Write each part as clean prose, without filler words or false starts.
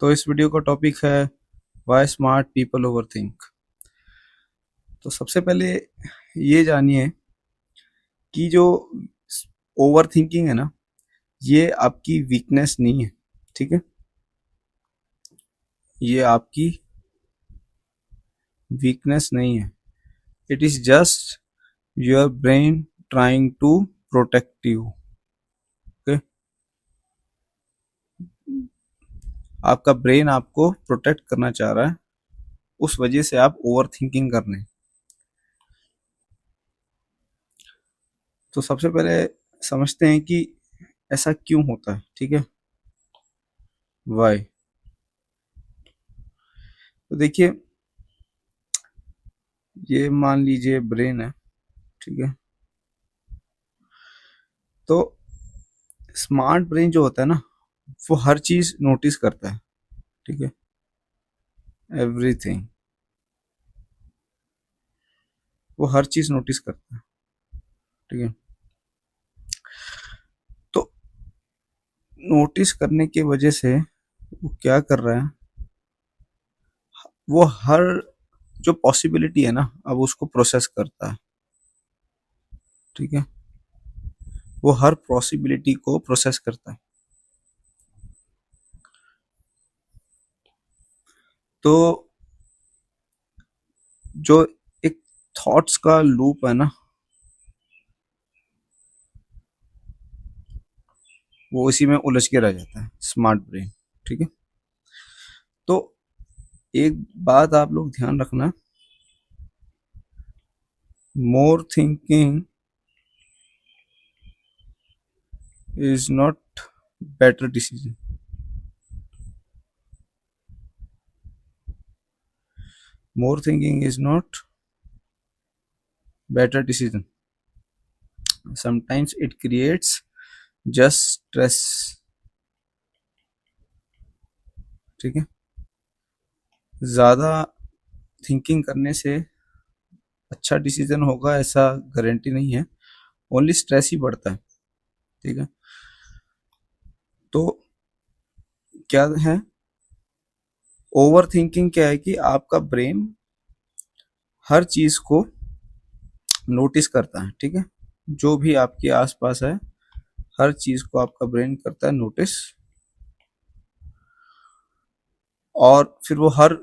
तो इस वीडियो का टॉपिक है why smart people over think. तो सबसे पहले ये जानिए कि जो ओवर थिंकिंग है ना, ये आपकी वीकनेस नहीं है। ठीक है, ये आपकी वीकनेस नहीं है। It is just your brain trying to protect you. Okay, आपका ब्रेन आपको प्रोटेक्ट करना चाह रहा है, उस वजह से आप ओवर थिंकिंग कर रहे हैं। तो सबसे पहले समझते हैं कि ऐसा क्यों होता है। ठीक है, वाई। तो देखिए, ये मान लीजिए ब्रेन है। ठीक है, तो स्मार्ट ब्रेन जो होता है ना, वो हर चीज नोटिस करता है। ठीक है, एवरीथिंग, वो हर चीज नोटिस करता है। ठीक है, तो नोटिस करने की वजह से वो क्या कर रहा है, वो हर जो पॉसिबिलिटी है ना, अब उसको प्रोसेस करता है। ठीक है, वो हर पॉसिबिलिटी को प्रोसेस करता है। तो जो एक थॉट्स का लूप है ना, वो इसी में उलझ के रह जाता है स्मार्ट ब्रेन। ठीक है, तो एक बात आप लोग ध्यान रखना, more thinking is not better decision. More thinking is not better decision. Sometimes it creates just stress. ठीक है, ज्यादा थिंकिंग करने से अच्छा डिसीजन होगा ऐसा गारंटी नहीं है, ओनली स्ट्रेस ही बढ़ता है। ठीक है, तो क्या है, ओवर थिंकिंग क्या है कि आपका ब्रेन हर चीज को नोटिस करता है। ठीक है, जो भी आपके आसपास है, हर चीज को आपका ब्रेन करता है नोटिस, और फिर वो हर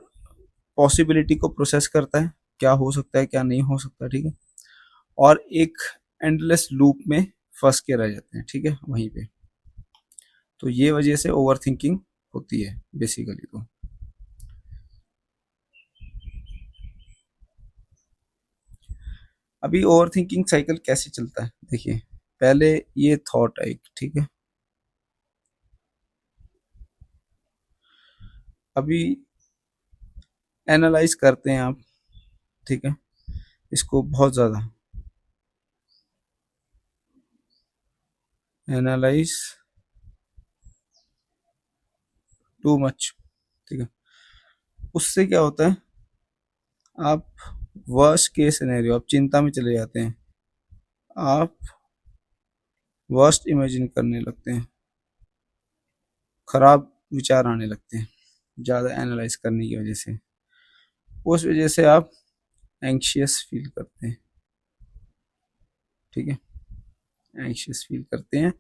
पॉसिबिलिटी को प्रोसेस करता है, क्या हो सकता है क्या नहीं हो सकता। ठीक है, और एक एंडलेस लूप में फंस के रह जाते हैं। ठीक है, वहीं पे। तो ये वजह से ओवर थिंकिंग होती है बेसिकली। तो अभी ओवर थिंकिंग साइकिल कैसे चलता है, देखिए। पहले ये थॉट है एक। ठीक है, अभी एनालाइज करते हैं आप। ठीक है, इसको बहुत ज़्यादा एनालाइज टू मच। ठीक है, उससे क्या होता है, आप वर्स्ट केस सिनेरियो, आप चिंता में चले जाते हैं, आप वर्स्ट इमेजिन करने लगते हैं, खराब विचार आने लगते हैं ज़्यादा एनालाइज करने की वजह से। उस वजह से आप एंग्शियस फील करते हैं। ठीक है, एंग्शियस फील करते हैं,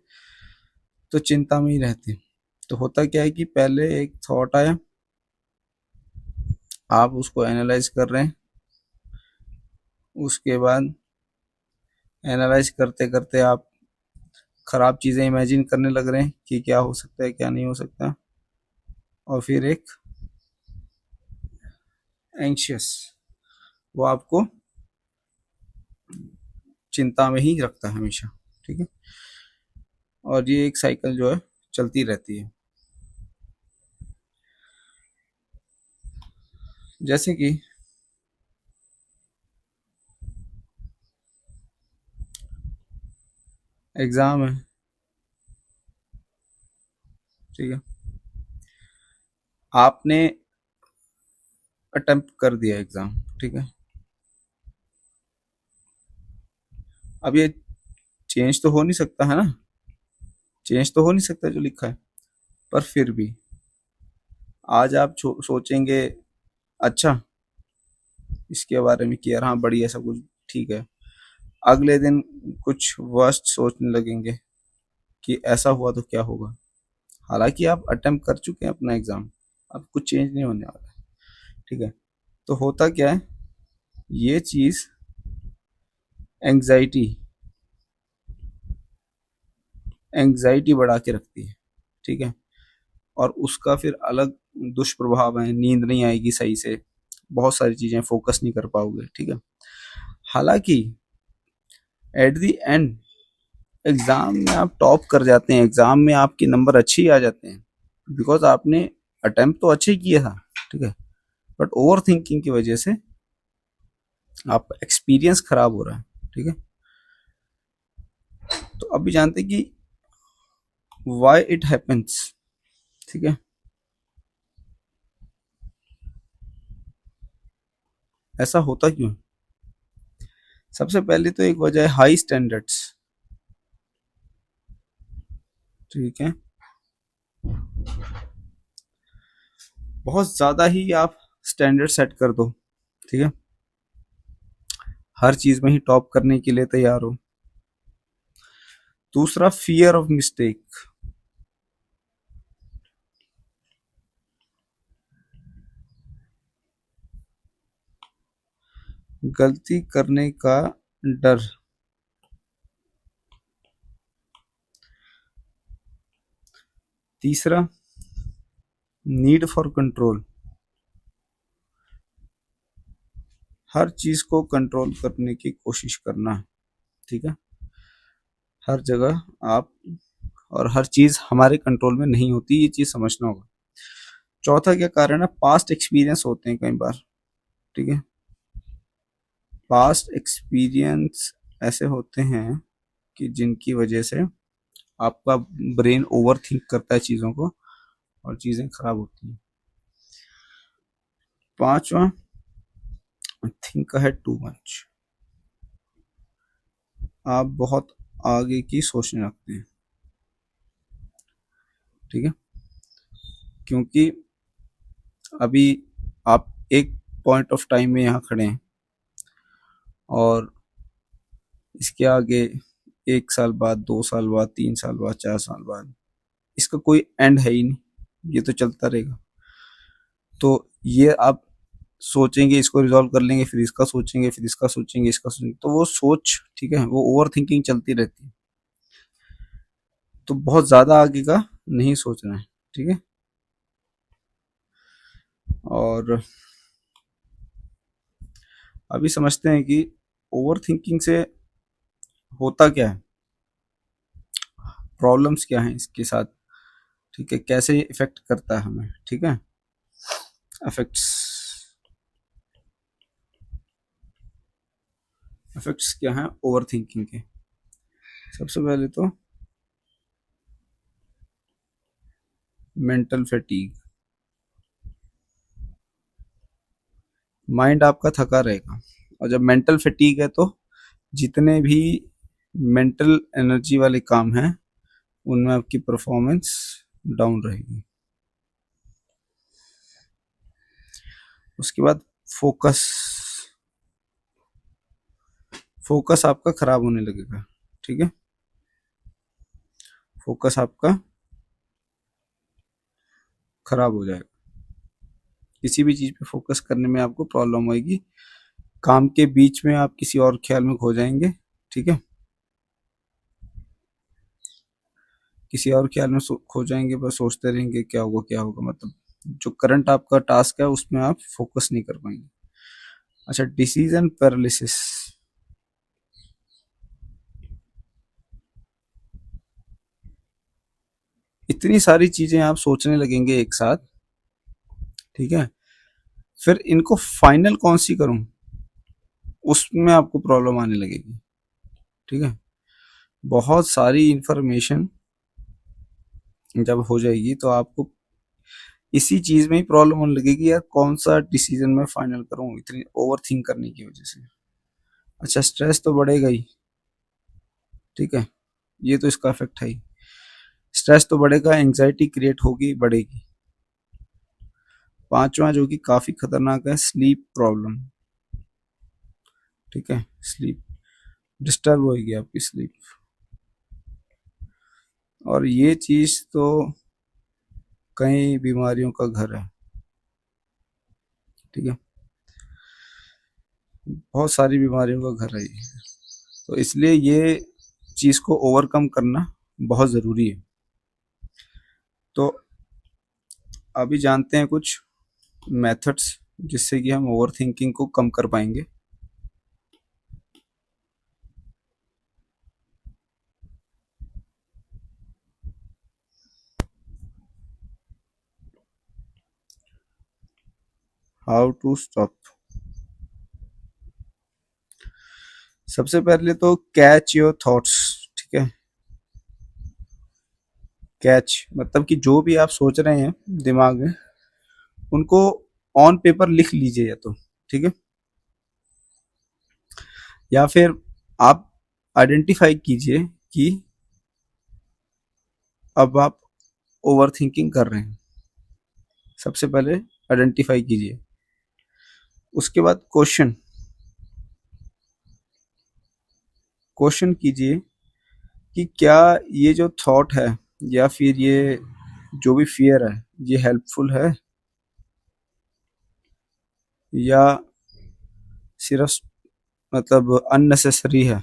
तो चिंता में ही रहते हैं। तो होता क्या है कि पहले एक थॉट आया, आप उसको एनालाइज कर रहे हैं, उसके बाद एनालाइज करते करते आप खराब चीज़ें इमेजिन करने लग रहे हैं कि क्या हो सकता है क्या नहीं हो सकता, और फिर एक एंग्शियस, वो आपको चिंता में ही रखता है हमेशा। ठीक है, और ये एक साइकिल जो है चलती रहती है। जैसे कि एग्ज़ाम है। ठीक है, आपने अटेम्प्ट कर दिया एग्ज़ाम। ठीक है, अब ये चेंज तो हो नहीं सकता है ना, चेंज तो हो नहीं सकता जो लिखा है, पर फिर भी आज आप सोचेंगे अच्छा इसके बारे में कि यार हाँ बढ़िया सब कुछ ठीक है, अगले दिन कुछ वर्स्ट सोचने लगेंगे कि ऐसा हुआ तो क्या होगा। हालांकि आप अटेम्प्ट कर चुके हैं अपना एग्जाम, अब कुछ चेंज नहीं होने वाला है। ठीक है, तो होता क्या है, ये चीज एंग्जाइटी एंग्जाइटी बढ़ा के रखती है। ठीक है, और उसका फिर अलग दुष्प्रभाव है, नींद नहीं आएगी सही से, बहुत सारी चीजें, फोकस नहीं कर पाओगे। ठीक है, हालांकि एट द एंड एग्जाम में आप टॉप कर जाते हैं, एग्जाम में आपके नंबर अच्छे ही आ जाते हैं, बिकॉज आपने अटेम्प्ट तो अच्छे ही किया था। ठीक है, बट ओवर थिंकिंग की वजह से आपका एक्सपीरियंस खराब हो रहा है। ठीक है, तो अभी जानते हैं कि वाई इट हैपेंस। ठीक है, ऐसा होता क्यों? सबसे पहले तो एक वजह है हाई स्टैंडर्ड्स। ठीक है, बहुत ज्यादा ही आप स्टैंडर्ड सेट कर दो। ठीक है, हर चीज में ही टॉप करने के लिए तैयार हो। दूसरा, फियर ऑफ मिस्टेक। गलती करने का डर। तीसरा, नीड फॉर कंट्रोल। हर चीज को कंट्रोल करने की कोशिश करना। ठीक है, हर जगह आप, और हर चीज हमारे कंट्रोल में नहीं होती, ये चीज समझना होगा। चौथा क्या कारण है, पास्ट एक्सपीरियंस होते हैं कई बार। ठीक है, पास्ट एक्सपीरियंस ऐसे होते हैं कि जिनकी वजह से आपका ब्रेन ओवर थिंक करता है चीजों को, और चीजें खराब होती हैं। पांचवा, थिंक अहेड टू मच। आप बहुत आगे की सोचने लगते हैं। ठीक है, क्योंकि अभी आप एक पॉइंट ऑफ टाइम में यहाँ खड़े हैं, और इसके आगे 1 साल बाद, 2 साल बाद, 3 साल बाद, 4 साल बाद, इसका कोई एंड है ही नहीं, ये तो चलता रहेगा। तो ये आप सोचेंगे इसको रिजॉल्व कर लेंगे, फिर इसका सोचेंगे, फिर इसका सोचेंगे, इसका सोचेंगे, तो वो सोच, ठीक है, वो ओवर थिंकिंग चलती रहती है। तो बहुत ज्यादा आगे का नहीं सोचना है। ठीक है, और अभी समझते हैं कि ओवर थिंकिंग से होता क्या है, प्रॉब्लम्स क्या हैं इसके साथ। ठीक है, कैसे इफेक्ट करता है हमें। ठीक है, इफेक्ट्स इफेक्ट्स क्या हैं ओवर थिंकिंग के। सबसे पहले तो मेंटल फैटीग। माइंड आपका थका रहेगा, और जब मेंटल फैटीग है तो जितने भी मेंटल एनर्जी वाले काम हैं उनमें आपकी परफॉर्मेंस डाउन रहेगी। उसके बाद फोकस फोकस आपका खराब होने लगेगा। ठीक है, फोकस आपका खराब हो जाएगा, किसी भी चीज पे फोकस करने में आपको प्रॉब्लम होगी, काम के बीच में आप किसी और ख्याल में खो जाएंगे। ठीक है, किसी और ख्याल में खो जाएंगे, बस सोचते रहेंगे क्या होगा क्या होगा, मतलब जो करंट आपका टास्क है उसमें आप फोकस नहीं कर पाएंगे। अच्छा, डिसीजन पैरालिसिस। इतनी सारी चीजें आप सोचने लगेंगे एक साथ। ठीक है, फिर इनको फाइनल कौन सी करूं, उसमें आपको प्रॉब्लम आने लगेगी। ठीक है, बहुत सारी इंफॉर्मेशन जब हो जाएगी तो आपको इसी चीज में ही प्रॉब्लम होने लगेगी, यार कौन सा डिसीजन मैं फाइनल करूं इतनी ओवर थिंक करने की वजह से। अच्छा, स्ट्रेस तो बढ़ेगा ही। ठीक है, ये तो इसका इफेक्ट है ही। स्ट्रेस तो बढ़ेगा, एंजाइटी क्रिएट होगी, बढ़ेगी। पांचवा जो कि काफी खतरनाक है, स्लीप प्रॉब्लम। ठीक है, स्लीप डिस्टर्ब होगी आपकी स्लीप, और ये चीज तो कई बीमारियों का घर है। ठीक है, बहुत सारी बीमारियों का घर है ये। तो इसलिए ये चीज को ओवरकम करना बहुत जरूरी है। तो अभी जानते हैं कुछ मेथड्स जिससे कि हम ओवर थिंकिंग को कम कर पाएंगे। How to stop. सबसे पहले तो कैच योर थॉट्स। ठीक है, कैच मतलब कि जो भी आप सोच रहे हैं दिमाग में, उनको ऑन पेपर लिख लीजिए या तो। ठीक है, या फिर आप आइडेंटिफाई कीजिए कि अब आप ओवर थिंकिंग कर रहे हैं। सबसे पहले आइडेंटिफाई कीजिए, उसके बाद क्वेश्चन क्वेश्चन कीजिए कि क्या ये जो थॉट है या फिर ये जो भी फियर है, ये हेल्पफुल है या सिर्फ मतलब अननेसेसरी है।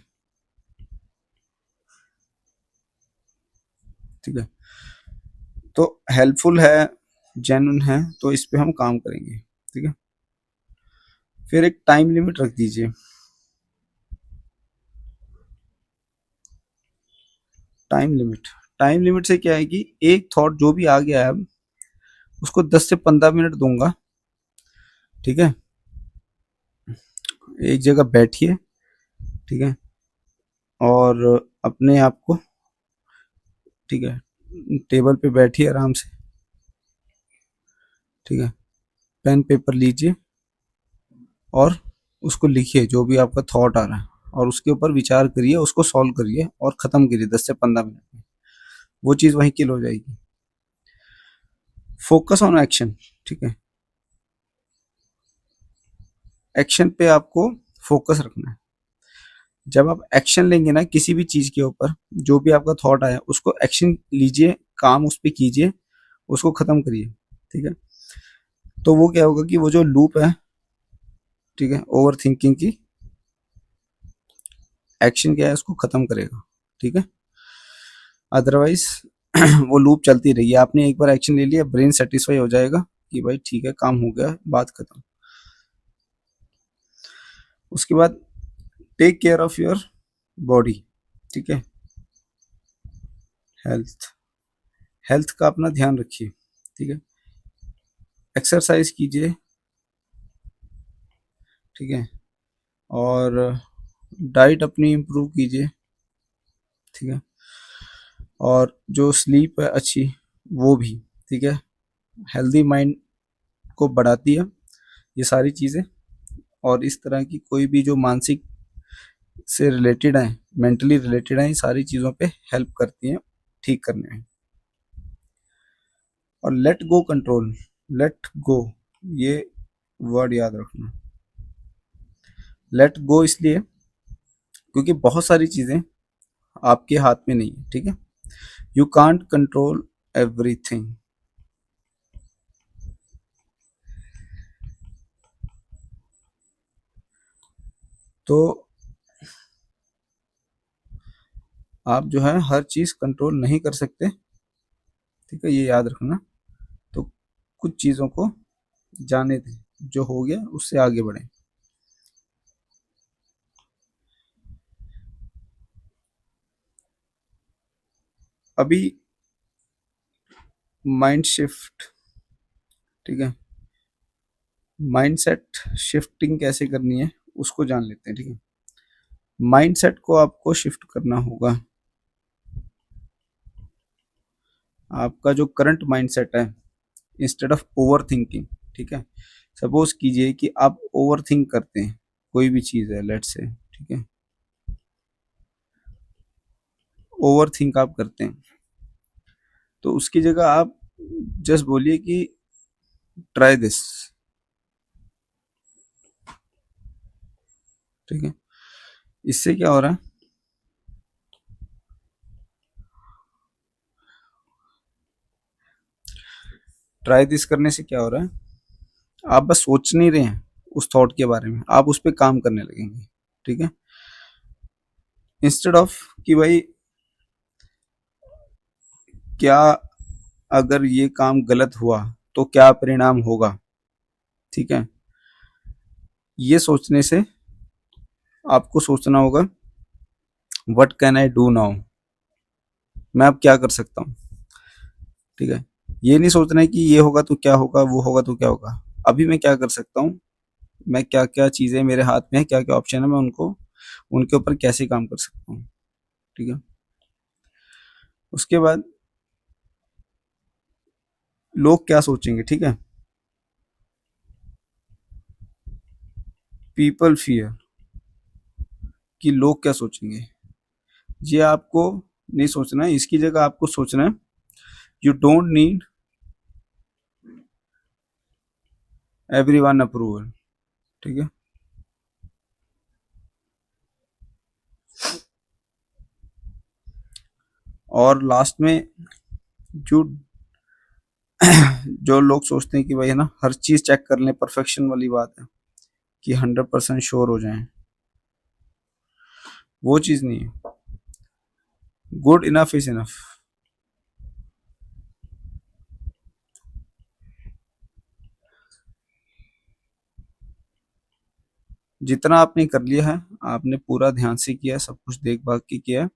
ठीक है, तो हेल्पफुल है, जेन्युइन है, तो इस पे हम काम करेंगे। ठीक है, फिर एक टाइम लिमिट रख दीजिए। टाइम लिमिट से क्या है कि एक थॉट जो भी आ गया है, उसको 10 से 15 मिनट दूंगा। ठीक है, एक जगह बैठिए। ठीक है, और अपने आप को, ठीक है, टेबल पे बैठिए आराम से। ठीक है, पेन पेपर लीजिए और उसको लिखिए जो भी आपका थॉट आ रहा है, और उसके ऊपर विचार करिए, उसको सॉल्व करिए और खत्म करिए 10 से 15 मिनट में। वो चीज वहीं किल हो जाएगी। Focus on action. ठीक है, एक्शन पे आपको फोकस रखना है। जब आप एक्शन लेंगे ना किसी भी चीज के ऊपर, जो भी आपका थॉट आया उसको एक्शन लीजिए, काम उस पर कीजिए, उसको खत्म करिए। ठीक है, तो वो क्या होगा कि वो जो लूप है, ठीक है, ओवर थिंकिंग की, एक्शन क्या है उसको खत्म करेगा। ठीक है, अदरवाइज वो लूप चलती रहेगी। आपने एक बार एक्शन ले लिया, ब्रेन सेटिस्फाई हो जाएगा कि भाई ठीक है, काम हो गया, बात खत्म। उसके बाद take care of your body. ठीक है, हेल्थ हेल्थ का अपना ध्यान रखिए। ठीक है, एक्सरसाइज कीजिए। ठीक है, और डाइट अपनी इम्प्रूव कीजिए। ठीक है, और जो स्लीप है अच्छी, वो भी। ठीक है, हेल्दी माइंड को बढ़ाती है ये सारी चीज़ें। और इस तरह की कोई भी जो मानसिक से रिलेटेड है, मेंटली रिलेटेड है, ये सारी चीज़ों पे हेल्प करती हैं ठीक करने में। और let go control, let go, ये वर्ड याद रखना। लेट गो इसलिए क्योंकि बहुत सारी चीज़ें आपके हाथ में नहीं है। ठीक है, यू कांट कंट्रोल एवरीथिंग। तो आप जो है हर चीज कंट्रोल नहीं कर सकते। ठीक है, ये याद रखना। तो कुछ चीजों को जाने दें, जो हो गया उससे आगे बढ़े। अभी माइंड शिफ्ट। ठीक है, माइंडसेट शिफ्टिंग कैसे करनी है उसको जान लेते हैं। ठीक है, माइंडसेट को आपको शिफ्ट करना होगा। आपका जो करंट माइंडसेट है, इंस्टेड ऑफ ओवर थिंकिंग। ठीक है, सपोज कीजिए कि आप ओवर थिंक करते हैं, कोई भी चीज है, लेट से। ठीक है, ओवर थिंक आप करते हैं, तो उसकी जगह आप जस्ट बोलिए कि ट्राई दिस। ठीक है, इससे क्या हो रहा है, ट्राई दिस करने से क्या हो रहा है, आप बस सोच नहीं रहे हैं उस थॉट के बारे में, आप उस पर काम करने लगेंगे। ठीक है, इंस्टेड ऑफ कि भाई क्या अगर ये काम गलत हुआ तो क्या परिणाम होगा, ठीक है, ये सोचने से आपको सोचना होगा what can I do now, मैं अब क्या कर सकता हूँ। ठीक है, ये नहीं सोचना है कि ये होगा तो क्या होगा, वो होगा तो क्या होगा, अभी मैं क्या कर सकता हूँ, मैं क्या क्या चीजें मेरे हाथ में है, क्या क्या ऑप्शन है, मैं उनको उनके ऊपर कैसे काम कर सकता हूँ। ठीक है, उसके बाद लोग क्या सोचेंगे, ठीक है, पीपल फियर, कि लोग क्या सोचेंगे, ये आपको नहीं सोचना है, इसकी जगह आपको सोचना है you don't need everyone approval. ठीक है, और लास्ट में जो जो लोग सोचते हैं कि भाई है ना हर चीज चेक कर लें, परफेक्शन वाली बात है कि 100% श्योर हो जाएं, वो चीज नहीं है, गुड इनफ इज इनफ। जितना आपने कर लिया है, आपने पूरा ध्यान से किया है, सब कुछ देख भाग के किया है,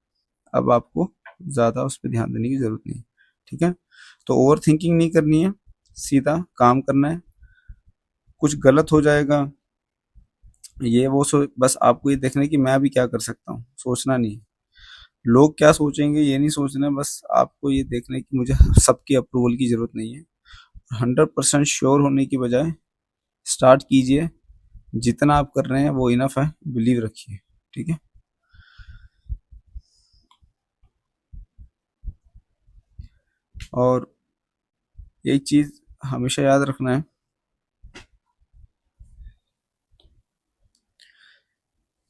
अब आपको ज्यादा उस पर ध्यान देने की जरूरत नहीं है। ठीक है, तो ओवर थिंकिंग नहीं करनी है, सीधा काम करना है, कुछ गलत हो जाएगा ये वो बस आपको ये देखना है कि मैं अभी क्या कर सकता हूँ, सोचना नहीं। लोग क्या सोचेंगे ये नहीं सोचना है, बस आपको ये देखना है कि मुझे सबकी अप्रूवल की जरूरत नहीं है। 100% श्योर होने की बजाय स्टार्ट कीजिए, जितना आप कर रहे हैं वो इनफ है, बिलीव रखिए। ठीक है, और एक चीज हमेशा याद रखना है,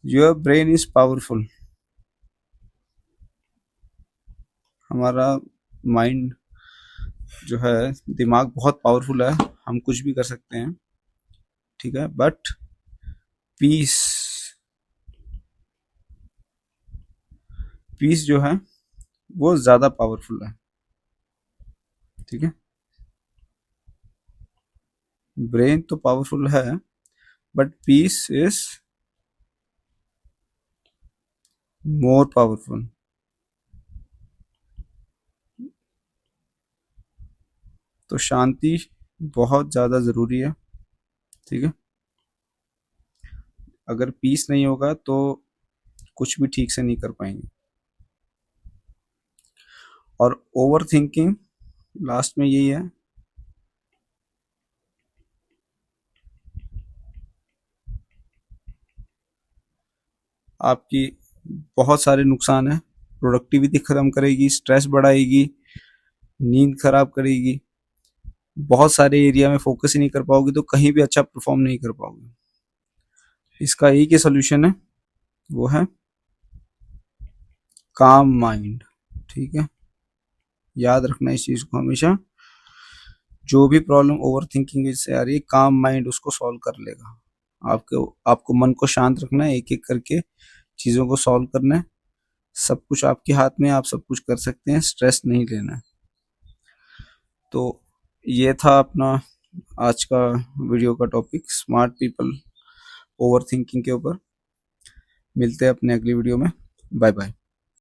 योर ब्रेन इज पावरफुल। हमारा माइंड जो है, दिमाग बहुत पावरफुल है, हम कुछ भी कर सकते हैं। ठीक है, बट पीस, पीस जो है वो ज्यादा पावरफुल है। ठीक है, ब्रेन तो पावरफुल है, but peace is more powerful. तो शांति बहुत ज्यादा जरूरी है। ठीक है, अगर पीस नहीं होगा तो कुछ भी ठीक से नहीं कर पाएंगे। और ओवर थिंकिंग लास्ट में यही है, आपकी बहुत सारे नुकसान है, प्रोडक्टिविटी खत्म करेगी, स्ट्रेस बढ़ाएगी, नींद खराब करेगी, बहुत सारे एरिया में फोकस ही नहीं कर पाओगे, तो कहीं भी अच्छा परफॉर्म नहीं कर पाओगे। इसका एक ही सोल्यूशन है, वो है काम माइंड। ठीक है, याद रखना इस चीज को हमेशा, जो भी प्रॉब्लम ओवर थिंकिंग से आ रही है, काम माइंड उसको सॉल्व कर लेगा। आपको आपको मन को शांत रखना है, एक एक करके चीजों को सॉल्व करना है, सब कुछ आपके हाथ में, आप सब कुछ कर सकते हैं, स्ट्रेस नहीं लेना है। तो ये था अपना आज का वीडियो का topic, smart people over thinking के ऊपर। मिलते हैं अपने अगली वीडियो में, बाय बाय।